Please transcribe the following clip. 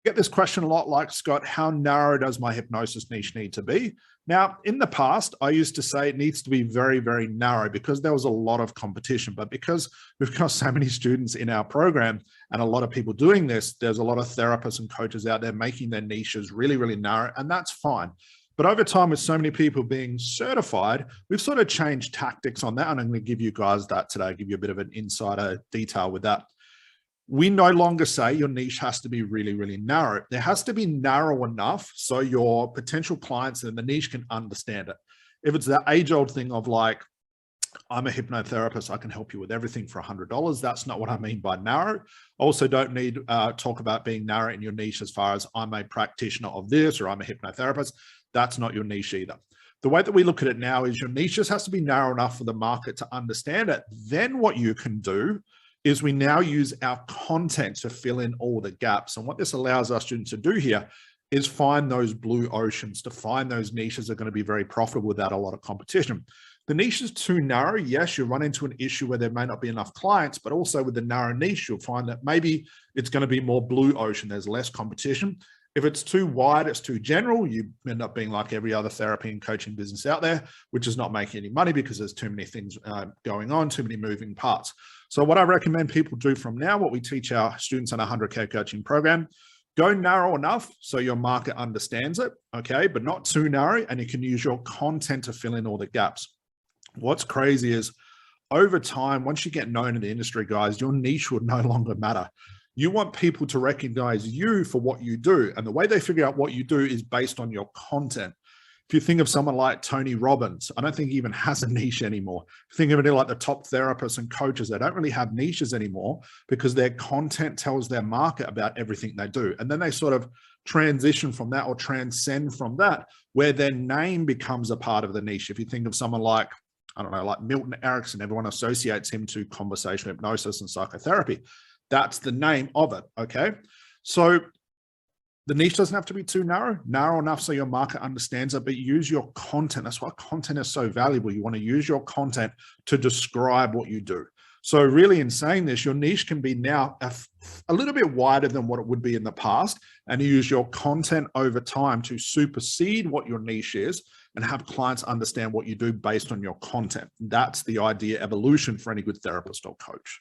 Get this question a lot, like, Scott, how narrow does my hypnosis niche need to be? Now, in the past, I used to say it needs to be very, very narrow because there was a lot of competition. But because we've got so many students in our program and a lot of people doing this, there's a lot of therapists and coaches out there making their niches really, really narrow, and that's fine. But over time, with so many people being certified, we've sort of changed tactics on that. And I'm going to give you guys that today, give you a bit of an insider detail with that. We no longer say your niche has to be really, really narrow. There has to be narrow enough so your potential clients in the niche can understand it. If it's that age-old thing of like, I'm a hypnotherapist, I can help you with everything for $100. That's not what I mean by narrow. Also don't need talk about being narrow in your niche as far as I'm a practitioner of this or I'm a hypnotherapist. That's not your niche either. The way that we look at it now is your niche just has to be narrow enough for the market to understand it. Then what you can do is we now use our content to fill in all the gaps. And what this allows our students to do here is find those blue oceans, to find those niches that are going to be very profitable without a lot of competition. The niche is too narrow. Yes, you run into an issue where there may not be enough clients, but also with the narrow niche, you'll find that maybe it's going to be more blue ocean. There's less competition. If it's too wide, it's too general, you end up being like every other therapy and coaching business out there, which is not making any money because there's too many things going on, too many moving parts. So what I recommend people do from now, what we teach our students in a 100K coaching program, go narrow enough so your market understands it, okay, but not too narrow, and you can use your content to fill in all the gaps. What's crazy is over time, once you get known in the industry, guys, your niche would no longer matter. You want people to recognize you for what you do. And the way they figure out what you do is based on your content. If you think of someone like Tony Robbins, I don't think he even has a niche anymore. Think of it like the top therapists and coaches. They don't really have niches anymore because their content tells their market about everything they do. And then they sort of transition from that or transcend from that, where their name becomes a part of the niche. If you think of someone like, I don't know, like Milton Erickson, everyone associates him to conversational hypnosis and psychotherapy. That's the name of it, okay? So the niche doesn't have to be too narrow, narrow enough so your market understands it, but use your content. That's why content is so valuable. You want to use your content to describe what you do. So really in saying this, your niche can be now a little bit wider than what it would be in the past, and you use your content over time to supersede what your niche is and have clients understand what you do based on your content. That's the idea evolution for any good therapist or coach.